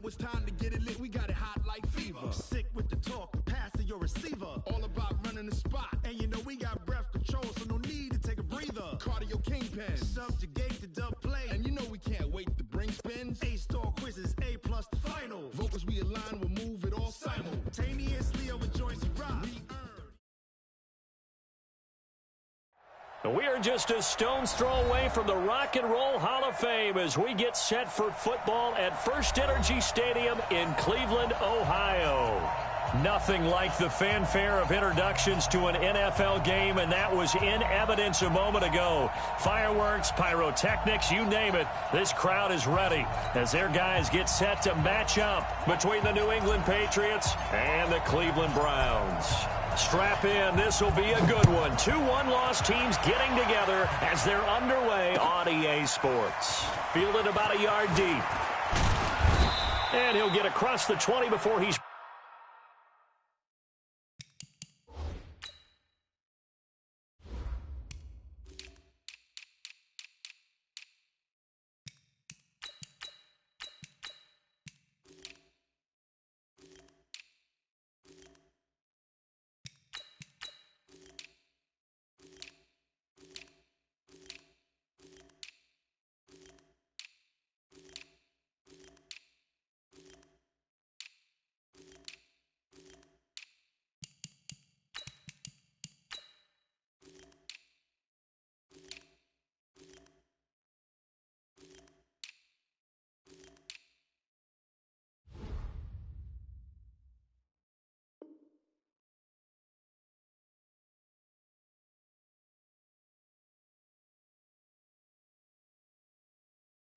it's time to get it lit. We got it hot like fever. I'm sick with the talk, pass to your receiver. All about running the spot. And you know we got breath control, so no need to take a breather. Cardio kingpin. Subjugate the dub play. And you know we can't wait to bring spins. A-star quizzes, A+ the final. Vocals we align, we'll move it all simultaneously over joints we rock. We are just a stone's throw away from the Rock and Roll Hall of Fame as we get set for football at First Energy Stadium in Cleveland, Ohio. Nothing like the fanfare of introductions to an NFL game, and that was in evidence a moment ago. Fireworks, pyrotechnics, you name it. This crowd is ready as their guys get set to match up between the New England Patriots and the Cleveland Browns. Strap in. This will be a good one. 2 one-loss teams getting together as they're underway on EA Sports. Fielded about a yard deep. And he'll get across the 20 before he's...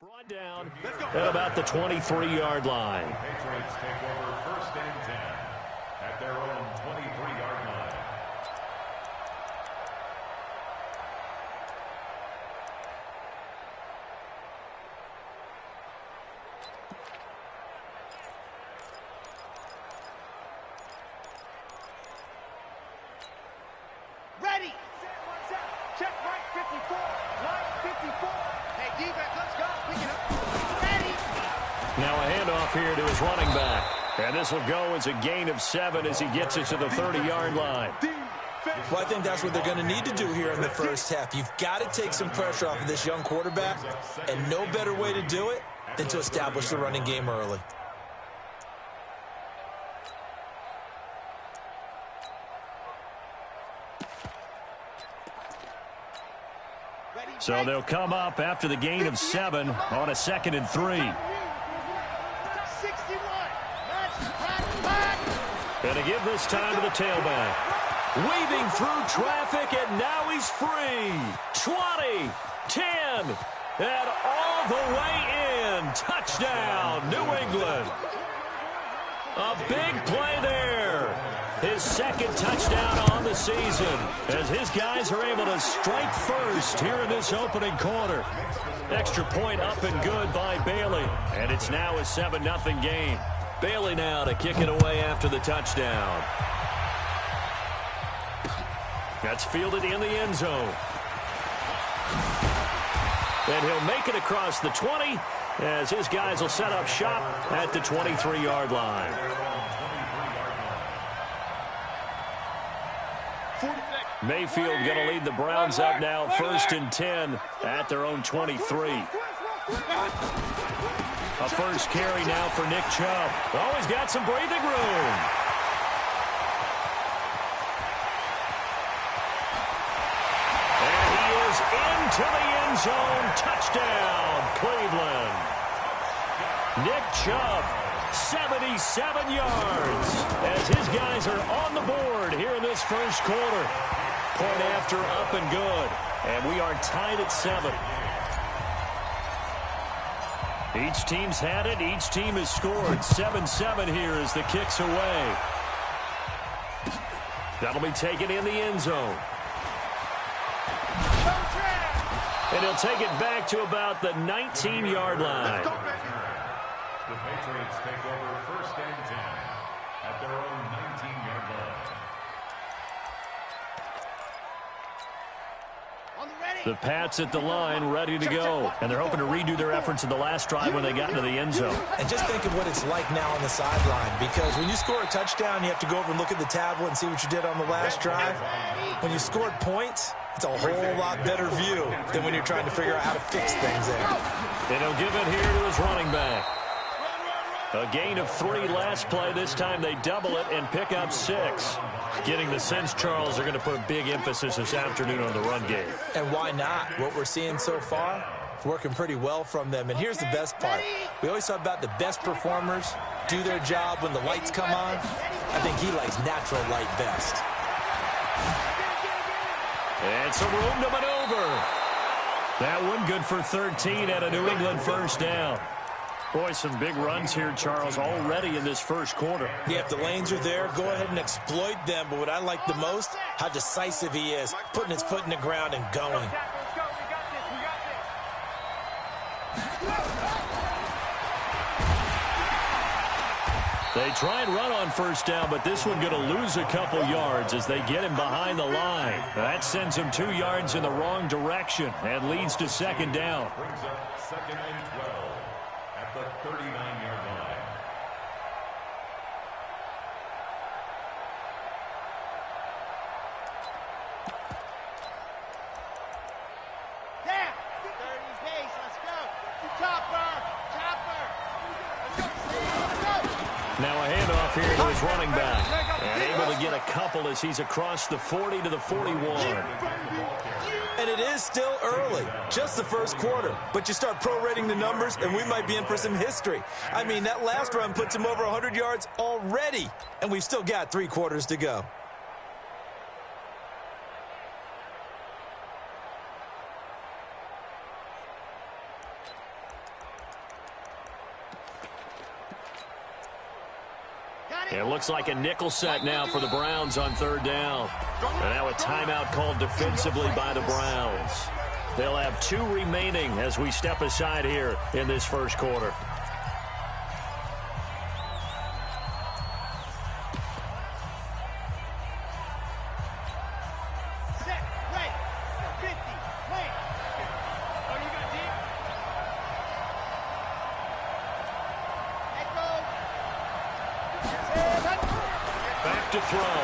Brought down at about the 23-yard line. The Patriots take over 1st and 10 at their own 23-yard line. Ready. Check right 54. Right 54. Hey, defense, let's go. Ready. Now a handoff here to his running back. And this will go as a gain of 7 as he gets it to the 30-yard line. Well, I think that's what they're going to need to do here in the first half. You've got to take some pressure off of this young quarterback, and no better way to do it than to establish the running game early. So they'll come up after the gain of 7 on a 2nd and 3. 61. And to give this time to the tailback. Weaving through traffic, and now he's free. 20, 10, and all the way in. Touchdown, New England. A big play there. His 2nd touchdown on the season as his guys are able to strike first here in this opening quarter. Extra point up and good by Bailey, and it's now a 7-0 game. Bailey now to kick it away after the touchdown. That's fielded in the end zone. And he'll make it across the 20 as his guys will set up shop at the 23-yard line. Mayfield going to lead the Browns up now 1st and 10 at their own 23. A first carry now for Nick Chubb. Oh, he's got some breathing room. And he is into the end zone. Touchdown, Cleveland. Nick Chubb, 77 yards as his guys are on the board here in this first quarter. Point after up and good. And we are tied at 7. Each team's had it. Each team has scored. 7-7 here as the kick's away. That'll be taken in the end zone. And he'll take it back to about the 19-yard line. The Patriots take over 1st and 10 at their own 19-yard line. The Pats at the line, ready to go. And they're hoping to redo their efforts in the last drive when they got into the end zone. And just think of what it's like now on the sideline, because when you score a touchdown, you have to go over and look at the tablet and see what you did on the last drive. When you scored points, it's a whole lot better view than when you're trying to figure out how to fix things there. And he'll give it here to his running back. A gain of 3 last play. This time they double it and pick up 6. Getting the sense, Charles, they're going to put a big emphasis this afternoon on the run game. And why not? What we're seeing so far, it's working pretty well from them. And here's the best part. We always talk about the best performers do their job when the lights come on. I think he likes natural light best. And some room to maneuver. That one good for 13 at a New England first down. Boy, some big runs here, Charles, already in this first quarter. Yeah, if the lanes are there, go ahead and exploit them. But what I like the most, how decisive he is, putting his foot in the ground and going. They try and run on first down, but this one going to lose a couple yards as they get him behind the line. That sends him 2 yards in the wrong direction and leads to second down. Brings up 2nd and 12 at the 39-yard line. Down. 30 pace. Let's go. Chopper. Chopper. Let's go. Now a handoff here to his running back. And able to get a couple as he's across the 40 to the 41. And it is still early, just the first quarter. But you start prorating the numbers, and we might be in for some history. I mean, that last run puts him over 100 yards already, and we've still got 3 quarters to go. It looks like a nickel set now for the Browns on third down. And now a timeout called defensively by the Browns. They'll have 2 remaining as we step aside here in this first quarter. Set. Right. 50. Play. Oh, you got deep? Let go. Back to throw.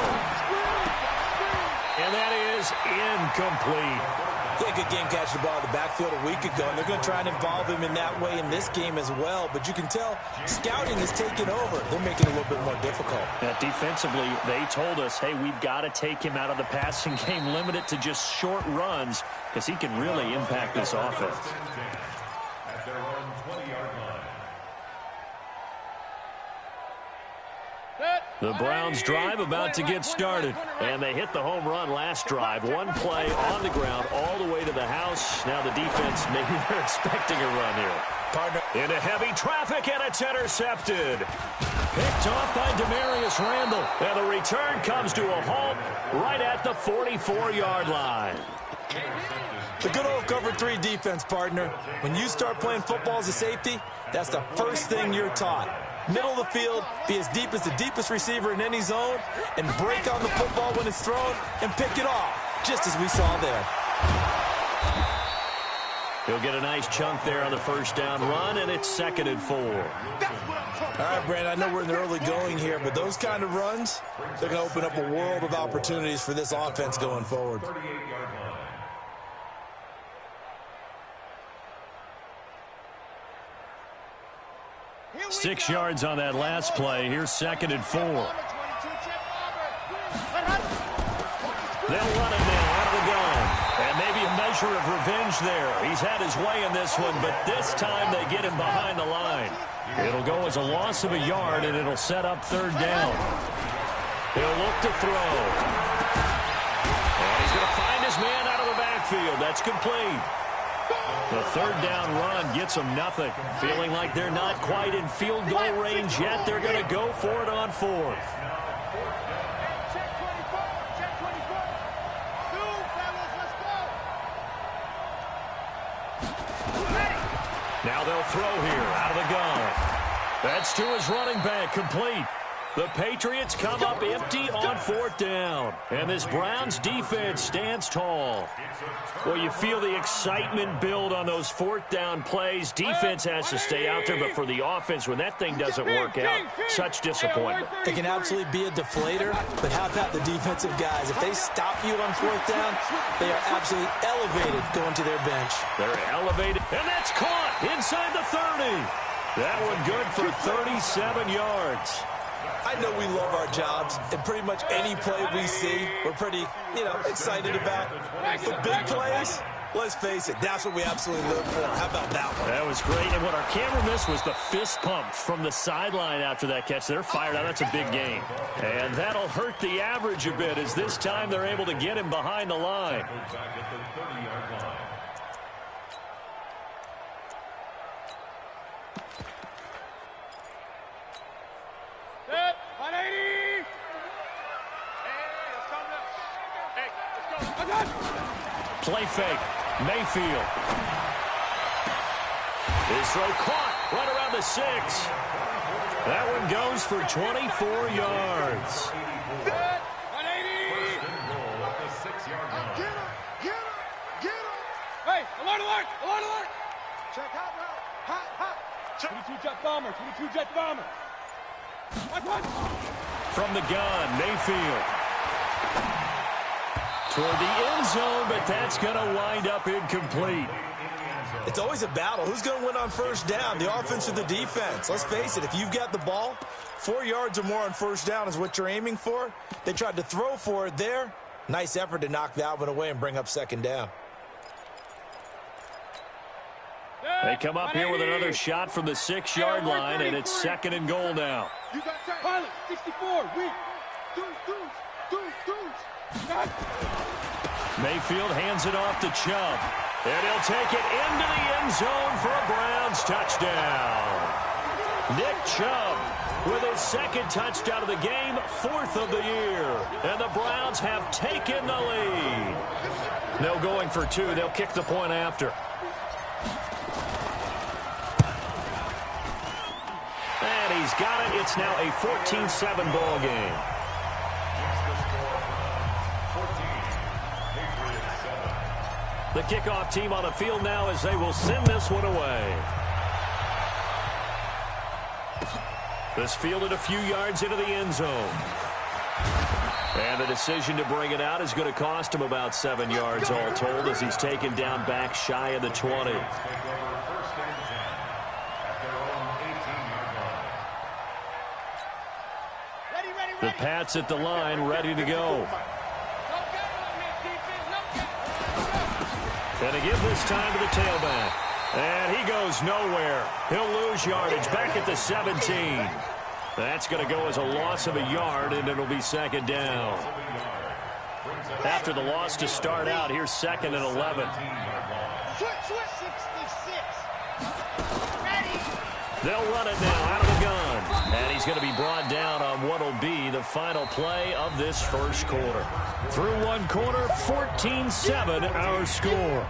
And that is incomplete. Yeah, good game catching the ball in the backfield a week ago, and they're going to try and involve him in that way in this game as well. But you can tell scouting is taking over. They're making it a little bit more difficult. Defensively, they told us, hey, we've got to take him out of the passing game, limit it to just short runs, because he can really impact this offense. At their own 20-yard line. The Browns drive about to get started, and they hit the home run last drive. 1 play on the ground all the way to the house. Now the defense, maybe they're expecting a run here. Partner. Into heavy traffic, and it's intercepted. Picked off by Demarius Randall, and the return comes to a halt right at the 44-yard line. The good old cover 3 defense, partner. When you start playing football as a safety, that's the first thing you're taught. Middle of the field, be as deep as the deepest receiver in any zone, and break on the football when it's thrown and pick it off, just as we saw there. He'll get a nice chunk there on the first down run, and it's 2nd and 4. All right, Brandon, I know we're in the early going here, but those kind of runs, they're going to open up a world of opportunities for this offense going forward. 38-yard line. 6 yards on that last play. Here's 2nd and 4. They'll run it now out of the gun. And maybe a measure of revenge there. He's had his way in this one, but this time they get him behind the line. It'll go as a loss of a yard, and it'll set up third down. He'll look to throw. And he's going to find his man out of the backfield. That's complete. The third down run gets them nothing. Feeling like they're not quite in field goal range yet. They're going to go for it on 4th. Check 24. Check 24. 2, fellas, let's go. Ready. Now they'll throw here out of the gun. That's to his running back, complete. The Patriots come up empty on 4th down. And this Browns defense stands tall. Well, you feel the excitement build on those 4th down plays. Defense has to stay out there, but for the offense, when that thing doesn't work out, such disappointment. It can absolutely be a deflator, but how about the defensive guys? If they stop you on 4th down, they are absolutely elevated going to their bench. They're elevated, and that's caught inside the 30. That one good for 37 yards. I know we love our jobs, and pretty much any play we see, we're pretty, excited about. The big plays, let's face it, that's what we absolutely live for. How about that one? That was great, and what our camera missed was the fist pump from the sideline after that catch. They're fired out. That's a big gain. And that'll hurt the average a bit, as this time they're able to get him behind the line. Back at the 30-yard line. Play fake. Mayfield. His throw caught right around the 6. That one goes for 24 yards. Hey, alert, alert, alert, alert. Check hot route. Hot, hot. 22 jet bomber, 22 jet bomber. What? From the gun, Mayfield. Toward the end zone, but that's going to wind up incomplete. It's always a battle. Who's going to win on 1st down, the offense or the defense? Let's face it, if you've got the ball, 4 yards or more on 1st down is what you're aiming for. They tried to throw for it there. Nice effort to knock that one away and bring up 2nd down. They come up here with another shot from the 6-yard line, and it's 2nd and goal now. You got that. Pilot, 64, weak. Deuce. Mayfield hands it off to Chubb. And he'll take it into the end zone for a Browns touchdown. Nick Chubb with his 2nd touchdown of the game, 4th of the year. And the Browns have taken the lead. No going for 2. They'll kick the point after. And he's got it. It's now a 14-7 ball game. The kickoff team on the field now as they will send this one away. This fielded a few yards into the end zone. And the decision to bring it out is going to cost him about 7 yards all told as he's taken down back shy of the 20. The Pats at the line, ready to go. And a give this time to the tailback. And he goes nowhere. He'll lose yardage back at the 17. That's going to go as a loss of a yard, and it'll be 2nd down. After the loss to start out, here's 2nd and 11. They'll run it now out of the gun. And he's going to be brought down on what will be the final play of this 1st quarter. Through 1 quarter, 14-7 our score.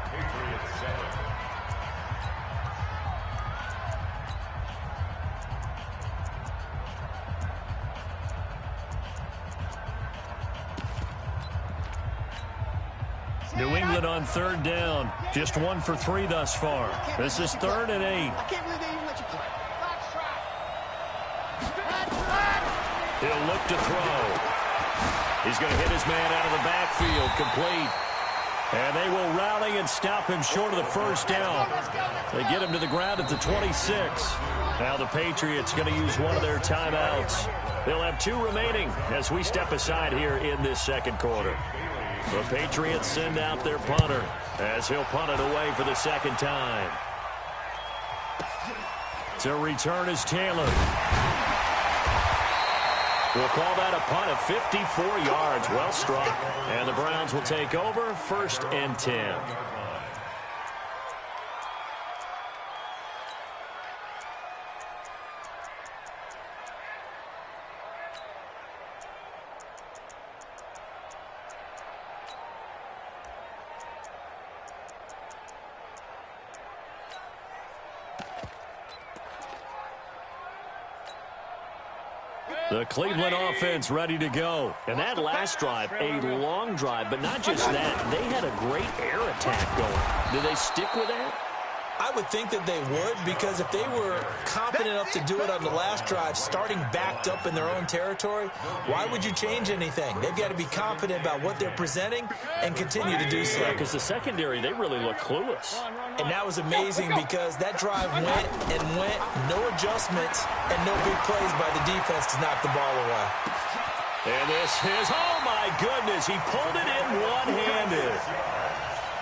New England on 3rd down. Just 1 for 3 thus far. This is 3rd and 8. I can't believe they even let you play. He'll look to throw. He's going to hit his man out of the backfield, complete. And they will rally and stop him short of the 1st down. They get him to the ground at the 26. Now the Patriots going to use one of their timeouts. They'll have 2 remaining as we step aside here in this 2nd quarter. The Patriots send out their punter as he'll punt it away for the 2nd time. To return is Taylor. We'll call that a punt of 54 yards. Well struck. And the Browns will take over 1st and 10. The Cleveland offense ready to go. And that last drive, a long drive, but not just that. They had a great air attack going. Do they stick with that? I would think that they would, because if they were competent enough to do it on the last drive, starting backed up in their own territory, why would you change anything? They've got to be confident about what they're presenting and continue to do so. Yeah, because the secondary, they really look clueless. And that was amazing because that drive went and went, no adjustments, and no big plays by the defense to knock the ball away. And this is, oh my goodness, he pulled it in one-handed.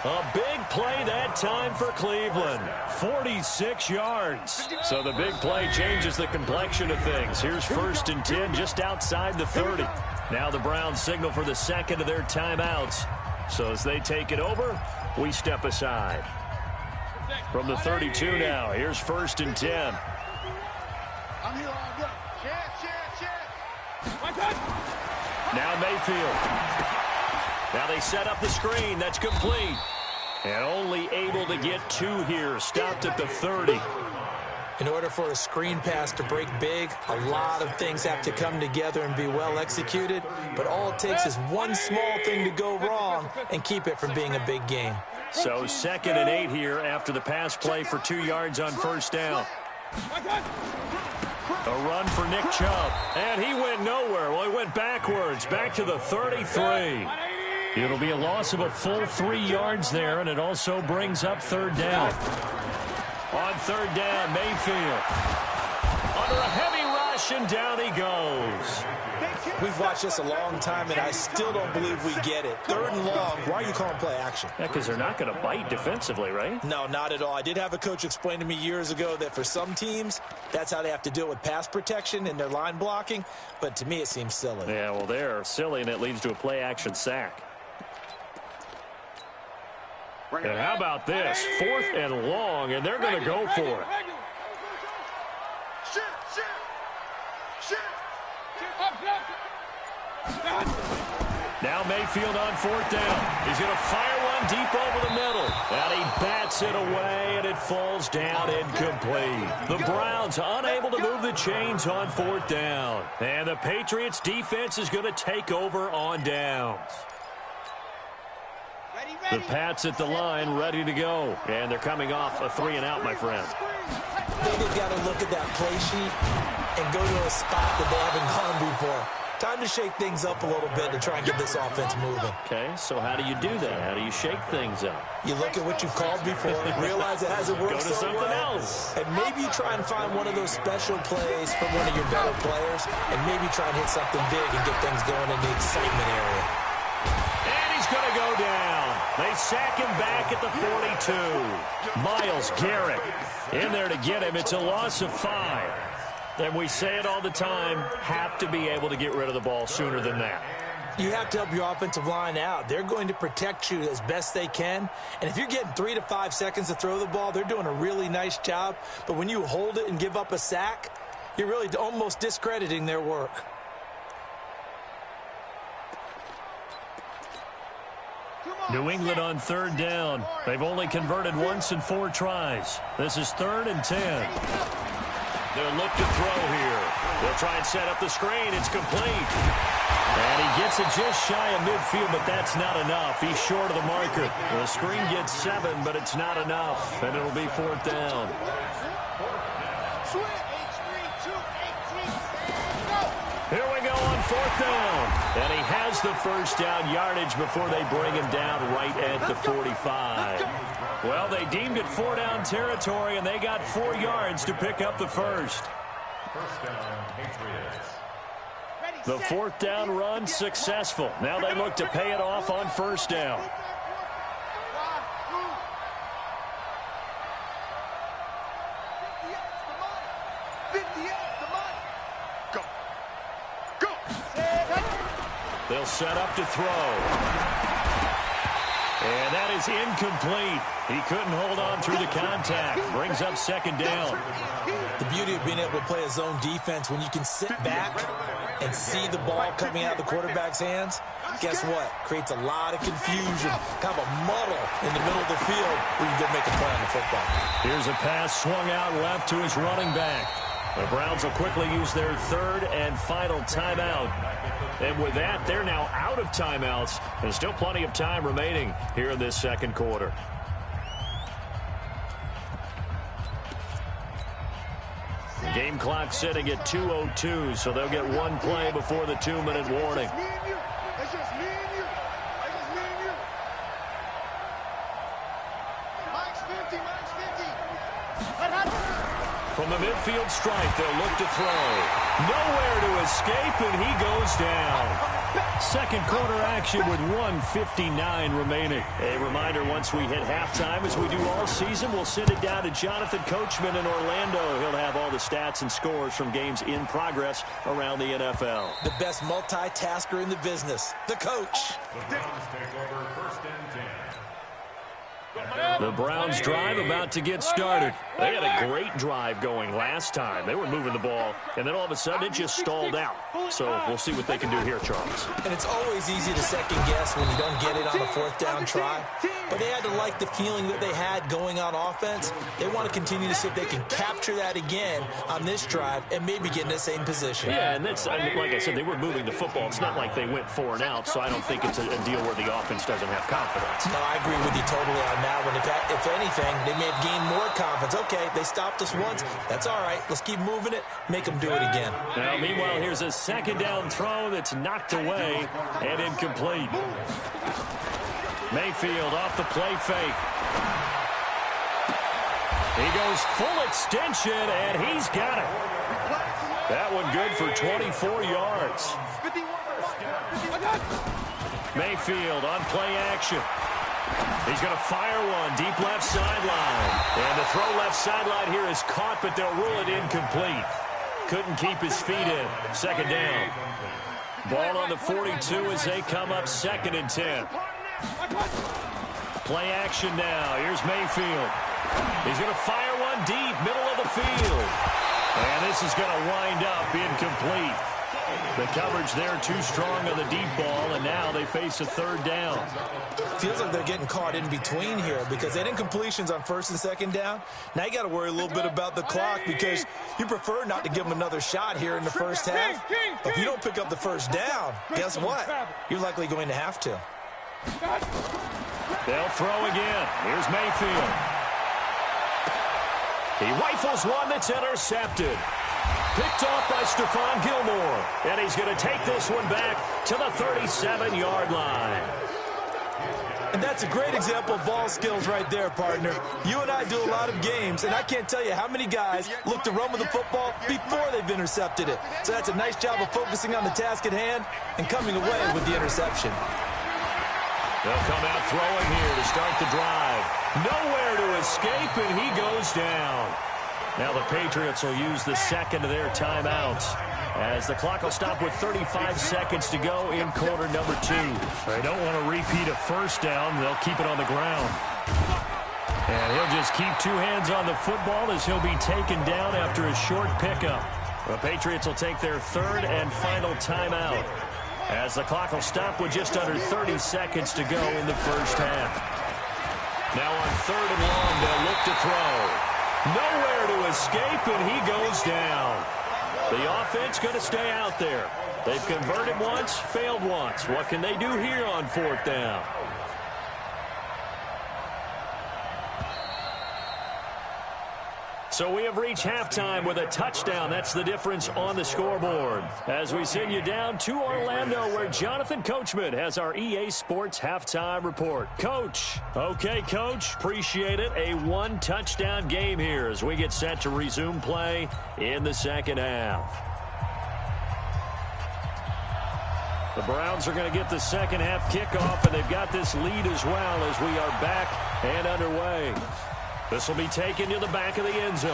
A big play that time for Cleveland. 46 yards. So the big play changes the complexion of things. Here's 1st and 10 just outside the 30. Now the Browns signal for the second of their timeouts. So as they take it over, we step aside. From the 32 now, here's 1st and 10. I'm here all day. Now Mayfield. Now they set up the screen. That's complete. And only able to get 2 here. Stopped at the 30. In order for a screen pass to break big, a lot of things have to come together and be well executed. But all it takes is one small thing to go wrong and keep it from being a big game. So 2nd and 8 here after the pass play for 2 yards on 1st down. A run for Nick Chubb. And he went nowhere. Well, he went backwards. Back to the 33. It'll be a loss of a full 3 yards there, and it also brings up 3rd down. On 3rd down, Mayfield. Under a heavy rush, and down he goes. We've watched this a long time, and I still don't believe we get it. 3rd and long, why are you calling play action? Yeah, because they're not going to bite defensively, right? No, not at all. I did have a coach explain to me years ago that for some teams, that's how they have to deal with pass protection and their line blocking, but to me it seems silly. Yeah, well, they're silly, and it leads to a play action sack. And how about this? 4th and long, and they're going to go for it. Now Mayfield on 4th down. He's going to fire one deep over the middle. And he bats it away, and it falls down incomplete. The Browns unable to move the chains on 4th down. And the Patriots defense is going to take over on downs. The Pats at the line, ready to go. And they're coming off a 3-and-out, my friend. They've got to look at that play sheet and go to a spot that they haven't gone before. Time to shake things up a little bit to try and get this offense moving. Okay, so how do you do that? How do you shake things up? You look at what you've called before, realize it hasn't worked Go to so something well, else. and maybe you try and find one of those special plays from one of your better players, and maybe try and hit something big and get things going in the excitement area. And he's going to go down. They sack him back at the 42. Myles Garrett in there to get him. It's a loss of 5. And we say it all the time, have to be able to get rid of the ball sooner than that. You have to help your offensive line out. They're going to protect you as best they can. And if you're getting 3 to 5 seconds to throw the ball, they're doing a really nice job. But when you hold it and give up a sack, you're really almost discrediting their work. New England on 3rd down. They've only converted once in 4 tries. This is 3rd and 10. They'll look to throw here. They'll try and set up the screen. It's complete. And he gets it just shy of midfield, but that's not enough. He's short of the marker. The screen gets 7, but it's not enough. And it'll be 4th down. Here we go on 4th down. And he has the 1st down yardage before they bring him down right at the 45. Well, they deemed it 4-down territory, and they got 4 yards to pick up the 1st. 1st down, Patriots. The 4th down run successful. Now they look to pay it off on 1st down. They'll set up to throw. And that is incomplete. He couldn't hold on through the contact. Brings up 2nd down. The beauty of being able to play a zone defense, when you can sit back and see the ball coming out of the quarterback's hands, guess what? Creates a lot of confusion, kind of a muddle in the middle of the field where you go make a play on the football. Here's a pass swung out left to his running back. The Browns will quickly use their third and final timeout. And with that, they're now out of timeouts. There's still plenty of time remaining here in this second quarter. The game clock sitting at 2:02, so they'll get one play before the 2-minute warning. It's just me and you. It's just me and you. Mike's 50, Mike's 50. From the midfield stripe, they'll look to throw. Nowhere to escape, and he goes down. Second quarter action with 1:59 remaining. A reminder, once we hit halftime, as we do all season, we'll send it down to Jonathan Coachman in Orlando. He'll have all the stats and scores from games in progress around the NFL. The best multitasker in the business, the coach. The Browns take over first and 10. The Browns drive about to get started. They had a great drive going last time. They were moving the ball, and then all of a sudden it just stalled out. So we'll see what they can do here, Charles. And it's always easy to second guess when you don't get it on a fourth down try. But they had to like the feeling that they had going on offense. They want to continue to see if they can capture that again on this drive and maybe get in the same position. Yeah, and that's, like I said, they were moving the football. It's not like they went 4 and out, so I don't think it's a deal where the offense doesn't have confidence. No, I agree with you totally on that one. If anything, they may have gained more confidence. Okay, they stopped us once. That's all right. Let's keep moving it. Make them do it again. Now, meanwhile, here's a second down throw that's knocked away and incomplete. Mayfield off the play fake. He goes full extension, and he's got it. That one good for 24 yards. Mayfield on play action. He's going to fire one deep left sideline. And the throw left sideline here is caught, but they'll rule it incomplete. Couldn't keep his feet in. Second down. Ball on the 42 as they come up second and 10. Play action now. Here's Mayfield. He's going to fire one deep, middle of the field. And this is going to wind up incomplete. The coverage there too strong on the deep ball, and now they face a third down. Feels like they're getting caught in between here because they had incompletions on first and second down. Now you got to worry a little bit about the clock because you prefer not to give them another shot here in the first half. But if you don't pick up the first down, guess what? You're likely going to have to. They'll throw again. Here's Mayfield. He rifles one that's intercepted. Picked off by Stephon Gilmore. And he's going to take this one back to the 37-yard line. And that's a great example of ball skills right there, partner. You and I do a lot of games, and I can't tell you how many guys look to run with the football before they've intercepted it. So that's a nice job of focusing on the task at hand and coming away with the interception. They'll come out throwing here to start the drive. Nowhere to escape, and he goes down. Now the Patriots will use the second of their timeouts as the clock will stop with 35 seconds to go in quarter number 2. They don't want to repeat a first down. They'll keep it on the ground. And he'll just keep 2 hands on the football as he'll be taken down after a short pickup. The Patriots will take their third and final timeout as the clock will stop with just under 30 seconds to go in the first half. Now on third and long, they'll look to throw. Nowhere to escape, and he goes down. The offense going to stay out there. They've converted once, failed once. What can they do here on fourth down? So we have reached halftime with a touchdown. That's the difference on the scoreboard. As we send you down to Orlando, where Jonathan Coachman has our EA Sports halftime report. Coach. Okay, Coach. Appreciate it. A 1-touchdown game here as we get set to resume play in the second half. The Browns are going to get the second half kickoff, and they've got this lead as well as we are back and underway. This will be taken to the back of the end zone.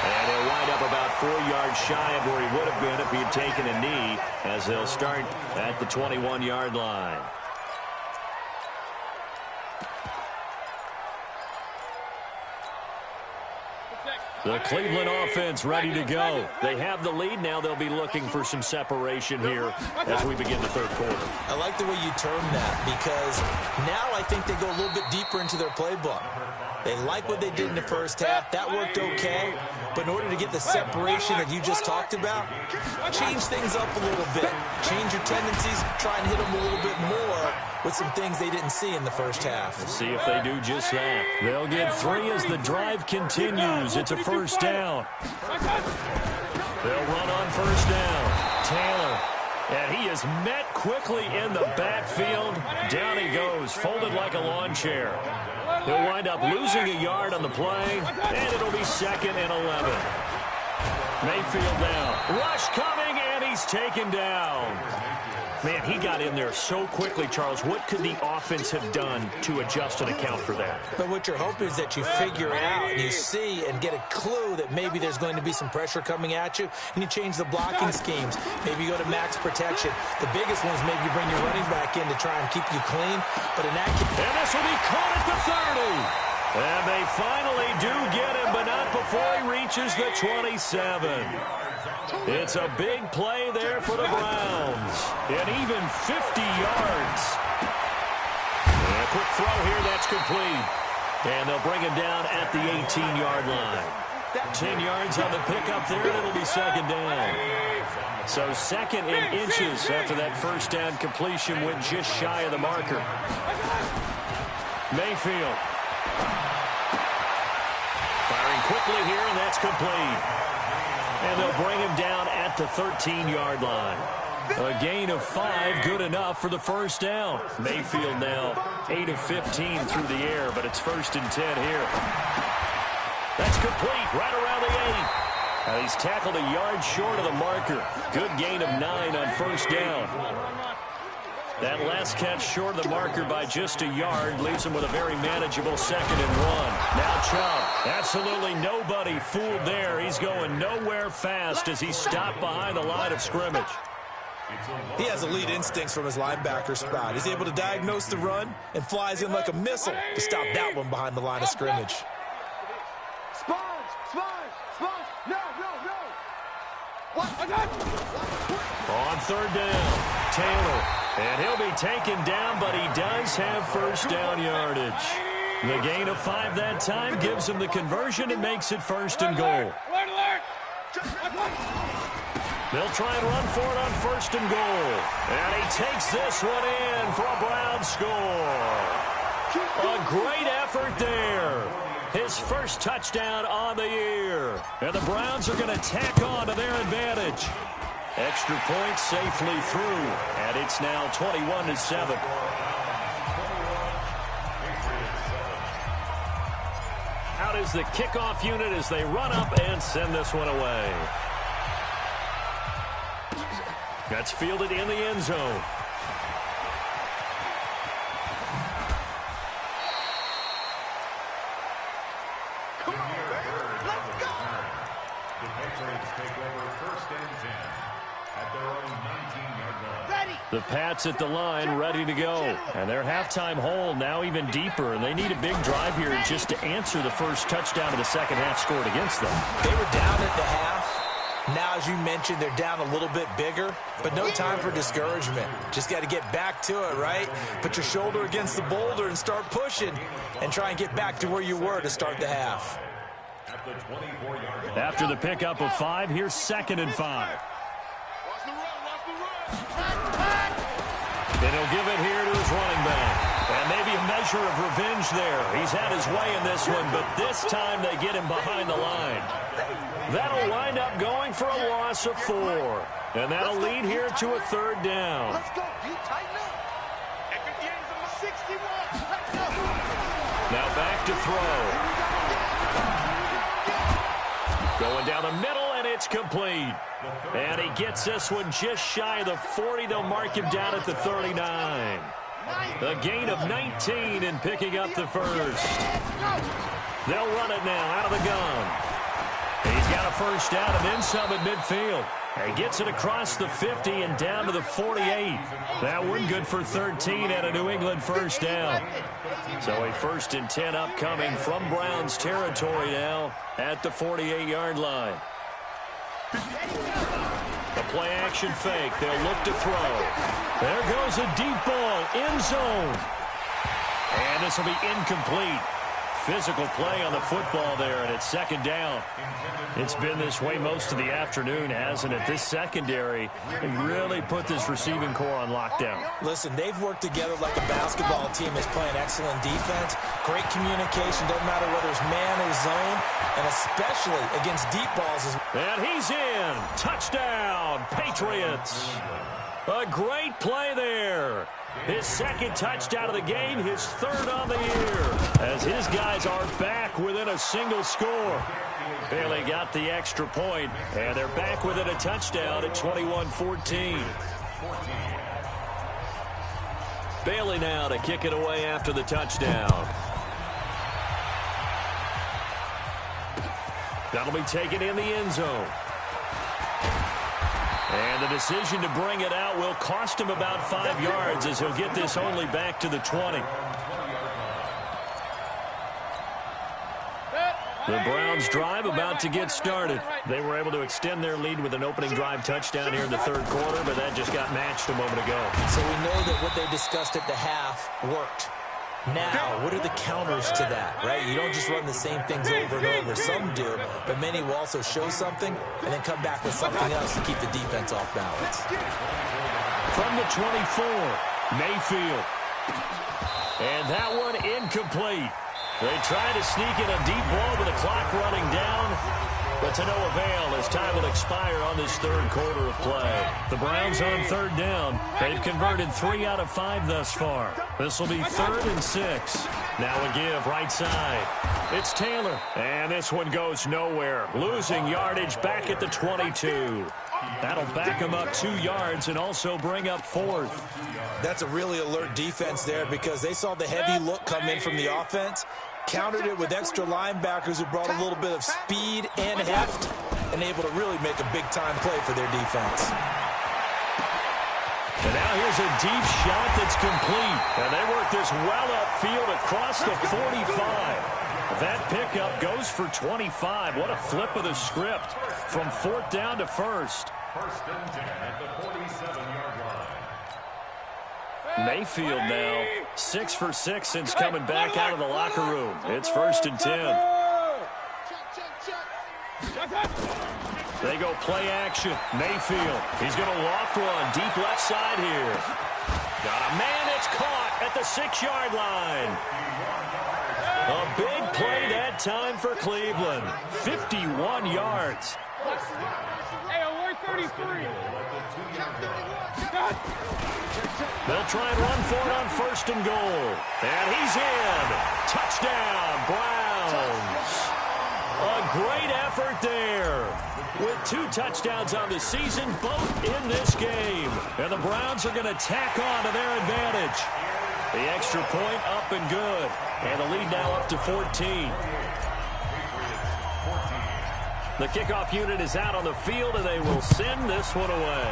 And he'll wind up about 4 yards shy of where he would have been if he had taken a knee, as they'll start at the 21-yard line. The Cleveland offense ready to go. They have the lead. Now they'll be looking for some separation here as we begin the third quarter. I like the way you term that because now I think they go a little bit deeper into their playbook. They like what they did in the first half. That worked okay. But in order to get the separation that you just talked about, change things up a little bit. Change your tendencies. Try and hit them a little bit more with some things they didn't see in the first half. We'll see if they do just that. They'll get 3 as the drive continues. It's a first down. They'll run on first down. Taylor. And he is met quickly in the backfield. Down he goes, folded like a lawn chair. He'll wind up losing a yard on the play, and it'll be 2nd and 11. Mayfield now. Rush coming, and he's taken down. Man, he got in there so quickly, Charles. What could the offense have done to adjust and account for that? But what you're hoping is that you figure out and you see and get a clue that maybe there's going to be some pressure coming at you, and you change the blocking schemes. Maybe you go to max protection. The biggest one is maybe you bring your running back in to try and keep you clean. But in that case, and this will be caught at the 30. And they finally do get him, but not before he reaches the 27. It's a big play there for the Browns. And even 50 yards. And a quick throw here, that's complete. And they'll bring him down at the 18-yard line. 10 yards on the pickup there, and it'll be 2nd down. So 2nd and inches after that first down completion went just shy of the marker. Mayfield. Firing quickly here, and that's complete. And they'll bring him down at the 13-yard line. A gain of 5, good enough for the first down. Mayfield now 8 of 15 through the air, but it's 1st and 10 here. That's complete, right around the 8. And he's tackled a yard short of the marker. Good gain of 9 on first down. That last catch short of the marker by just a yard leaves him with a very manageable 2nd and 1. Now Chubb, absolutely nobody fooled there. He's going nowhere fast as he stopped behind the line of scrimmage. he has elite instincts from his linebacker spot. He's able to diagnose the run and flies in like a missile to stop that one behind the line of scrimmage. Sponge! No! What? On 3rd down, Taylor. And he'll be taken down, but he does have first down yardage. The gain of 5 that time gives him the conversion and makes it 1st and goal. They'll try and run for it on 1st and goal. And he takes this one in for a Browns score. A great effort there. His first touchdown on the year. And the Browns are going to tack on to their advantage. Extra point safely through, and it's now 21-7. Out is the kickoff unit as they run up and send this one away. That's fielded in the end zone. Come on, baby. Let's go. The Patriots take over 1st and 10 at their own 19-yard line. Ready. The Pats at the line, ready to go. And their halftime hole now even deeper, and they need a big drive here just to answer the first touchdown of the second half scored against them. They were down at the half. Now, as you mentioned, they're down a little bit bigger, but no time for discouragement. Just got to get back to it, right? Put your shoulder against the boulder and start pushing and try and get back to where you were to start the half. At the 24-yard line. After the pickup of 5, here's 2nd and 5. And he'll give it here to his running back. And maybe a measure of revenge there. He's had his way in this one, but this time they get him behind the line. That'll wind up going for a loss of 4. And that'll lead here to a 3rd down. Let's go. You tighten up. 61. Let's go. Now back to throw. Going down the middle, and it's complete. And he gets this one just shy of the 40. They'll mark him down at the 39. A gain of 19 in picking up the first. They'll run it now out of the gun. He's got a first down and then some at midfield. He gets it across the 50 and down to the 48. That one good for 13 and a New England first down. So a 1st and 10 upcoming from Browns territory now at the 48-yard line. The play action fake. They'll look to throw. There goes a deep ball. End zone. And this will be incomplete. physical play on the football there, and it's second down. It's been this way most of the afternoon, hasn't it? This secondary really put this receiving core on lockdown. Listen, they've worked together like a basketball team that's playing excellent defense. Great communication, doesn't matter whether it's man or zone, and especially against deep balls. And he's in. Touchdown, Patriots. A great play there. His second touchdown of the game, his third on the year, as his guys are back within a single score. Bailey got the extra point, and they're back within a touchdown at 21-14. Bailey now to kick it away after the touchdown. That'll be taken in the end zone. And the decision to bring it out will cost him about 5 yards, as he'll get this only back to the 20. The Browns drive about to get started. They were able to extend their lead with an opening drive touchdown here in the third quarter, but that just got matched a moment ago. So we know that what they discussed at the half worked. Now, what are the counters to that, right? You don't just run the same things over and over. Some do, but many will also show something and then come back with something else to keep the defense off balance. From the 24, Mayfield. And that one incomplete. They try to sneak in a deep ball with the clock running down, but to no avail as time will expire on this third quarter of play. The Browns on third down. They've converted 3 out of 5 thus far. This will be 3rd and 6. Now a give right side. It's Taylor, and this one goes nowhere. Losing yardage back at the 22. That'll back him up 2 yards and also bring up 4th. That's a really alert defense there because they saw the heavy look come in from the offense, countered it with extra linebackers who brought a little bit of speed and heft, and able to really make a big-time play for their defense. And now here's a deep shot that's complete. And they work this well upfield across the 45. That pickup goes for 25. What a flip of the script from 4th down to 1st. 1st and 10 at the 47-yard line. Mayfield now 6 for 6 since coming back out of the locker room. It's 1st and 10. They go play action. Mayfield. He's going to loft one deep left side here. Got a man that's caught at the 6-yard line. A big play that time for Cleveland. 51 yards. Hey, alert 33. They'll try and run for it on 1st and goal. And he's in. Touchdown, Browns. A great effort there. With 2 touchdowns on the season, both in this game. And the Browns are going to tack on to their advantage. The extra point up and good. And the lead now up to 14. The kickoff unit is out on the field, and they will send this one away.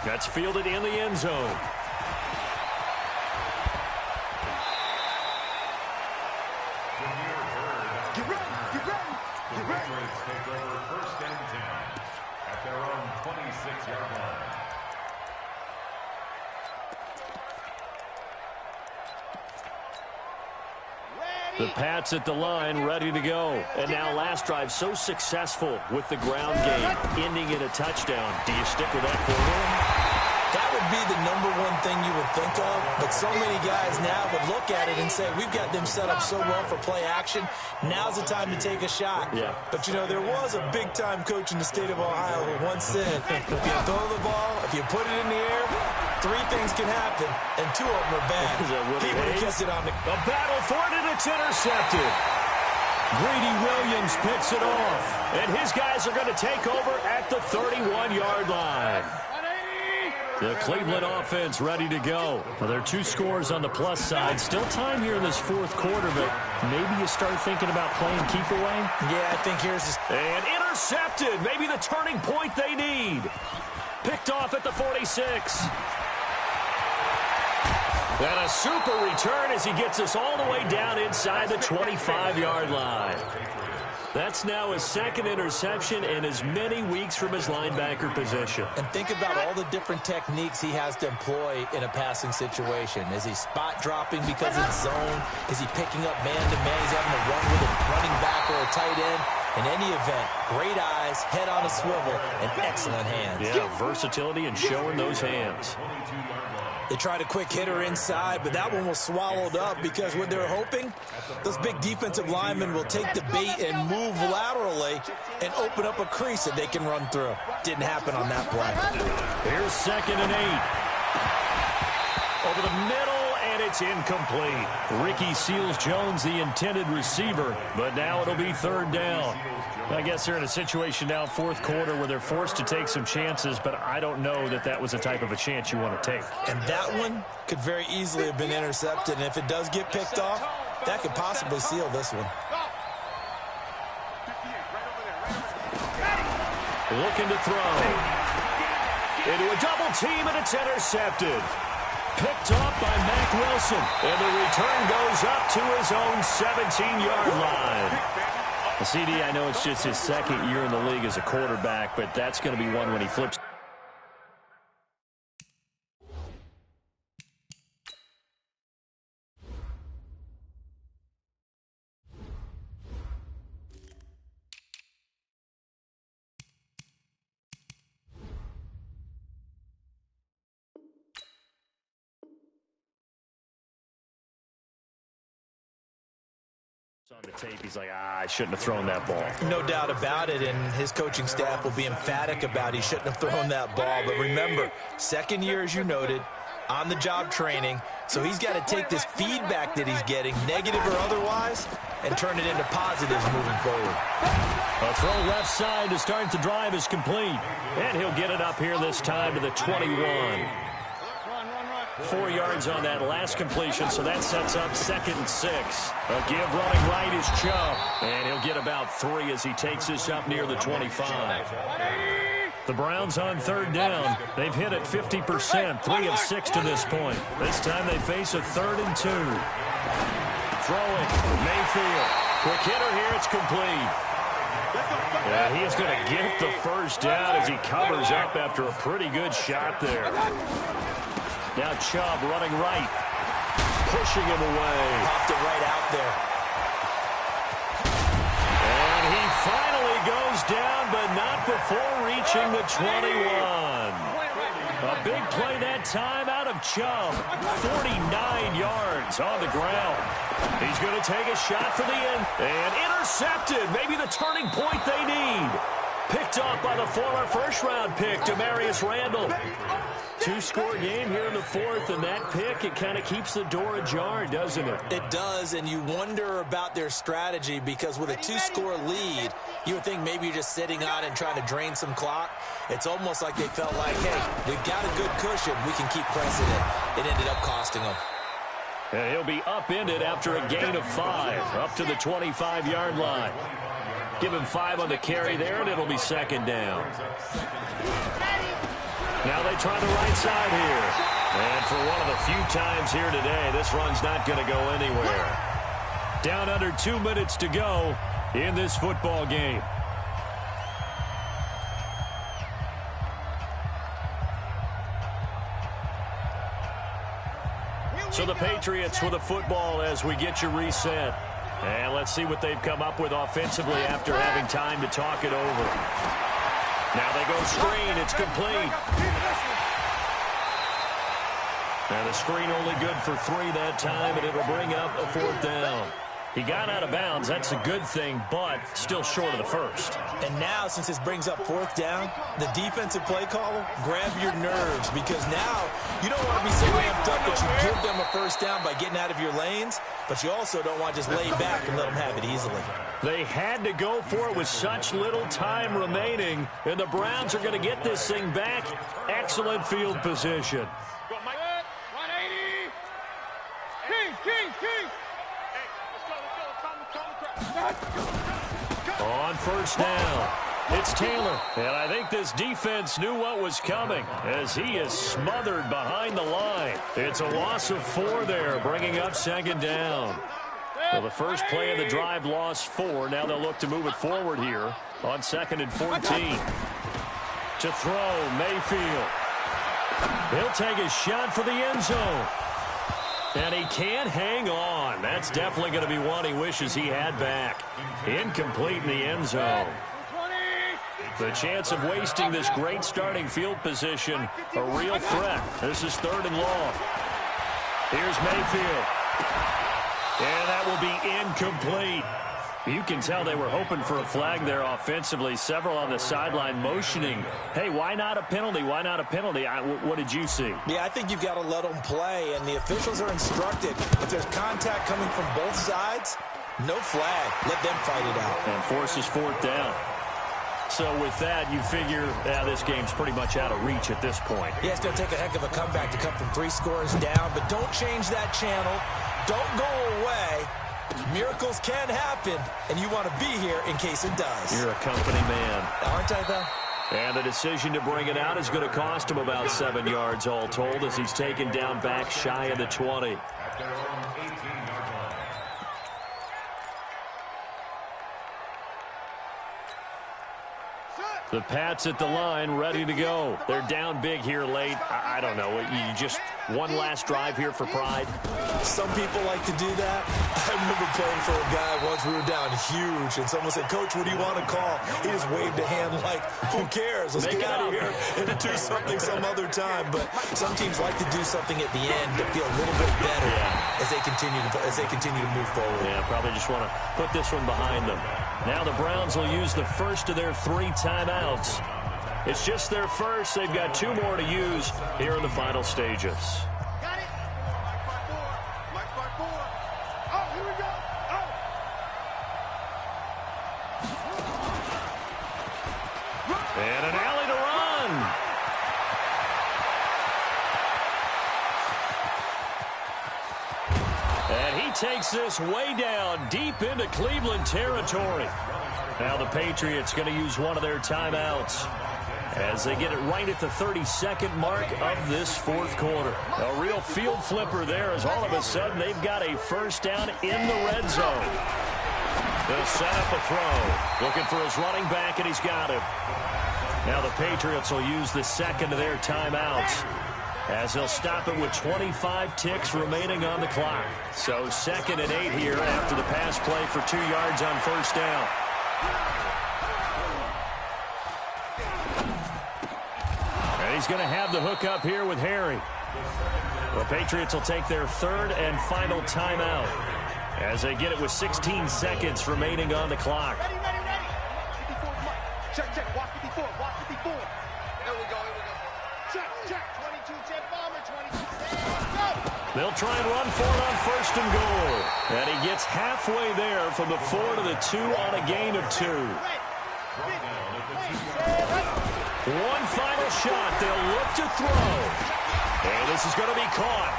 That's fielded in the end zone. The Patriots take over 1st and 10 at their own 26-yard line. The Pats at the line, ready to go. And now last drive so successful with the ground game, ending in a touchdown. Do you stick with that formula? That would be the #1 thing you would think of, but so many guys now would look at it and say, we've got them set up so well for play action. Now's the time to take a shot. Yeah. But, you know, there was a big-time coach in the state of Ohio who once said, if you throw the ball, if you put it in the air, 3 things can happen, and 2 of them are bad. He would have kept it on the... A battle for it, and it's intercepted. Greedy Williams picks it off, and his guys are going to take over at the 31-yard line. The Cleveland offense ready to go. Well, there are 2 scores on the plus side. Still time here in this 4th quarter, but maybe you start thinking about playing keep away? Yeah, I think here's the... And intercepted. Maybe the turning point they need. Picked off at the 46. And a super return as he gets us all the way down inside the 25-yard line. That's now his second interception in as many weeks from his linebacker position. And think about all the different techniques he has to employ in a passing situation. Is he spot dropping because it's zone? Is he picking up man-to-man? He's having to run with a running back or a tight end. In any event, great eyes, head on a swivel, and excellent hands. Yeah, versatility and showing those hands. They tried a quick hitter inside, but that one was swallowed up because what they're hoping, those big defensive linemen will take the bait and move laterally and open up a crease that they can run through. Didn't happen on that play. Here's 2nd and 8. Over the middle, and it's incomplete. Ricky Seals-Jones, the intended receiver, but now it'll be 3rd down. I guess they're in a situation now, 4th quarter, where they're forced to take some chances, but I don't know that that was the type of a chance you want to take. And that one could very easily have been intercepted, and if it does get picked off, that could possibly seal this one. Looking to throw. Into a double team, and it's intercepted. Picked off by Mack Wilson, and the return goes up to his own 17-yard line. CD, I know it's just his 2nd year in the league as a quarterback, but that's going to be one when he flips. On the tape, he's like, I shouldn't have thrown that ball. No doubt about it, and his coaching staff will be emphatic about he shouldn't have thrown that ball. But remember, 2nd year, as you noted, on-the-job training, so he's got to take this feedback that he's getting, negative or otherwise, and turn it into positives moving forward. A throw left side to start the drive is complete, and he'll get it up here this time to the 21. 4 yards on that last completion, so that sets up 2nd and 6. A give running right is Chubb, and he'll get about 3 as he takes this up near the 25. The Browns on 3rd down. They've hit it 50%, 3 of 6 to this point. This time they face a 3rd and 2. Throwing, Mayfield. Quick hitter here, it's complete. And he is going to get the 1st down as he covers up after a pretty good shot there. Now Chubb running right, pushing him away. Popped it right out there. And he finally goes down, but not before reaching the 21. A big play that time out of Chubb. 49 yards on the ground. He's going to take a shot for the end. And intercepted. Maybe the turning point they need. Picked off by the former first-round pick, Demarius Randall. 2-score game here in the 4th, and that pick, it kind of keeps the door ajar, doesn't it? It does, and you wonder about their strategy because with a 2-score lead, you would think maybe you're just sitting on it and trying to drain some clock. It's almost like they felt like, hey, we've got a good cushion. We can keep pressing it. It ended up costing them. And he'll be upended after a gain of 5, up to the 25-yard line. Give him 5 on the carry there, and it'll be 2nd down. Now they try the right side here. And for one of the few times here today, this run's not going to go anywhere. Down under 2 minutes to go in this football game. So the Patriots with a football as we get you reset. And let's see what they've come up with offensively after having time to talk it over. Now they go screen. It's complete. And the screen only good for 3 that time, and it'll bring up a 4th down. He got out of bounds. That's a good thing, but still short of the 1st. And now, since this brings up 4th down, the defensive play caller, grab your nerves because now you don't want to be so ramped up that you give them a 1st down by getting out of your lanes, but you also don't want to just lay back and let them have it easily. They had to go for it with such little time remaining, and the Browns are going to get this thing back. Excellent field position. 1st down. It's Taylor. And I think this defense knew what was coming as he is smothered behind the line. It's a loss of 4 there, bringing up 2nd down. Well, the first play of the drive lost 4. Now they'll look to move it forward here on 2nd and 14. To throw, Mayfield. He'll take a shot for the end zone. And he can't hang on. That's definitely going to be one he wishes he had back. Incomplete in the end zone. The chance of wasting this great starting field position, a real threat. This is 3rd and long. Here's Mayfield. And that will be incomplete. You can tell they were hoping for a flag there offensively. Several on the sideline motioning, hey, why not a penalty? Why not a penalty? What did you see? Yeah, I think you've got to let them play, and the officials are instructed. If there's contact coming from both sides, no flag. Let them fight it out. And forces 4th down. So with that, you figure this game's pretty much out of reach at this point. Yeah, it's going to take a heck of a comeback to come from 3 scores down, but don't change that channel. Don't go away. Miracles can happen, and you want to be here in case it does. You're a company man. Aren't I, though? And the decision to bring it out is going to cost him about 7 yards all told as he's taken down back shy of the 20. At their own 18-yard line. The Pats at the line, ready to go. They're down big here late. I don't know. You just one last drive here for pride? Some people like to do that. I remember playing for a guy once. We were down huge, and someone said, Coach, what do you want to call? He just waved a hand like, who cares? Let's get out of here and do something some other time. But some teams like to do something at the end to feel a little bit better as they continue to move forward. Yeah, probably just want to put this one behind them. Now the Browns will use the first of their 3 timeouts. It's just their first. They've got 2 more to use here in the final stages. Got it. Mike 4. Oh, here we go. Oh. And an alley to run. And he takes this way down deep into Cleveland territory. Now the Patriots going to use one of their timeouts as they get it right at the 32nd mark of this 4th quarter. A real field flipper there as all of a sudden they've got a first down in the red zone. They'll set up a throw. Looking for his running back, and he's got him. Now the Patriots will use the second of their timeouts as they'll stop it with 25 ticks remaining on the clock. So 2nd and 8 here after the pass play for 2 yards on first down. And he's going to have the hook up here with Harry. The Patriots will take their 3rd and final timeout as they get it with 16 seconds remaining on the clock. Ready. 54, check. Watch 54. Here we go. Check. 22, 10 bomber, 22, go. They'll try and run for it on 1st and goal. And he gets halfway there from the 4 to the 2 on a gain of 2. One final shot. They'll look to throw. And this is going to be caught.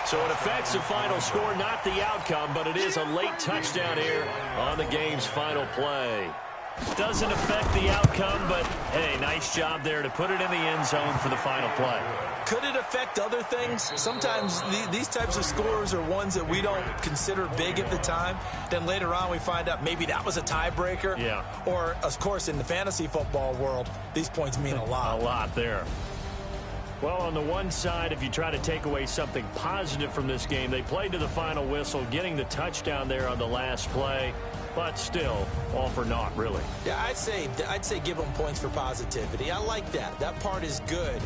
So it affects the final score, not the outcome, but it is a late touchdown here on the game's final play. Doesn't affect the outcome, but, hey, nice job there to put it in the end zone for the final play. Could it affect other things? Sometimes these types of scores are ones that we don't consider big at the time. Then later on we find out maybe that was a tiebreaker. Yeah. Or, of course, in the fantasy football world, these points mean a lot. A lot there. Well, on the one side, if you try to take away something positive from this game, they played to the final whistle, getting the touchdown there on the last play. But still, all for naught, really. Yeah, I'd say give them points for positivity. I like that. That part is good.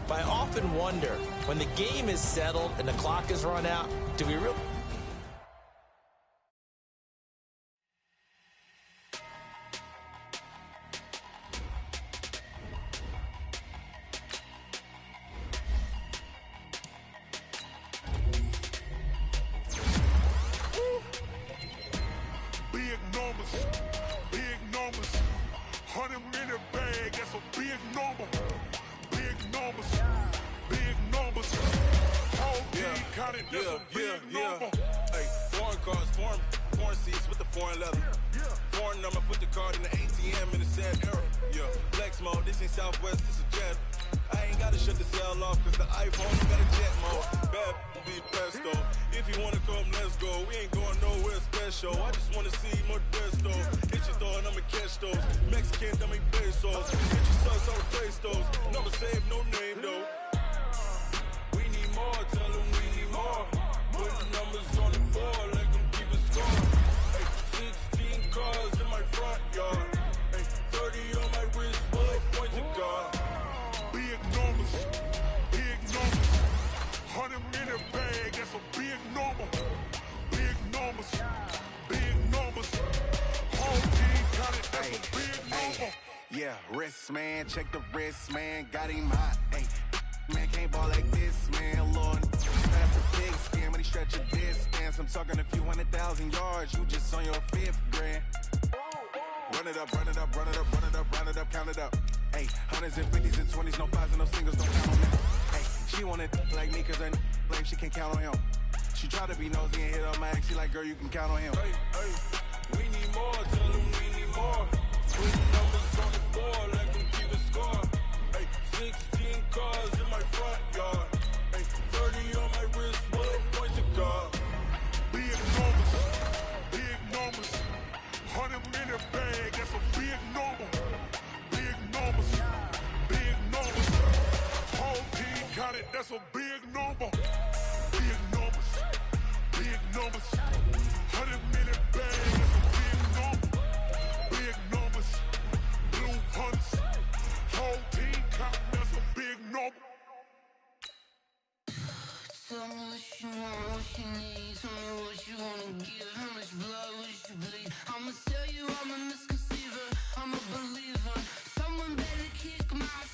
But I often wonder, when the game is settled and the clock is run out, do we really... Big numbers. 100 minute bag, that's a big number. Big numbers. Whole team counted, that's a big number. Hey, foreign cars, foreign seats with the foreign leather. Foreign number, put the card in the ATM in the sad era. Yeah, flex mode, this ain't Southwest, this a jet. I ain't gotta shut the cell off, cause the iPhone got a jet mode. Bad be pesto. If you wanna come, let's go. We ain't going nowhere special. I just wanna see more Modesto. Hit your throw and I'ma catch those. Mexican, that make pesos. Get your sons on the place those. Never save, no name though. We need more, tell them we need more. Put the numbers on the board, let them keep it score. Hey, 16 cars in my front yard. Hey, 30 on my wrist, bullet point to God. Big numbers, big numbers. 100-minute bag, that's a big number. Big numbers, big numbers. Whole team got it, that's a big number. Yeah, wrist man, check the wrist man, got him hot. Hey, man can't ball like this, man. Lord, that's a big skin when he stretch a distance. I'm talking a few 100,000 yards, you just on your 5th grand. Run it up, run it up, run it up, run it up, run it up, count it up. Hey, hundreds and 50s and 20s, no 5s and no singles, don't count on them. Hey, she want it like me, cause her blame, she can't count on him. She try to be nosy and hit up my ex, she like, girl, you can count on him. Hey, hey, we need more, tell them we need more. Put the numbers on the board, let them keep it score. Hey, 16 cars in my front yard. Hey, 30 on my wrist, bullet point to God. Big numbers, big numbers. 100-minute bag, that's a big number. Big numbers, big numbers. Whole team got it, that's a big number. Big numbers, big numbers. 100-minute bag, that's a big number. Big numbers, blue hunts. Whole team counting, that's a big number. Tell me what you want, what you need. Tell me what you wanna give. How much blood would you bleed? I'ma tell you I'm a misconceiver, I'm a believer. Someone better kick my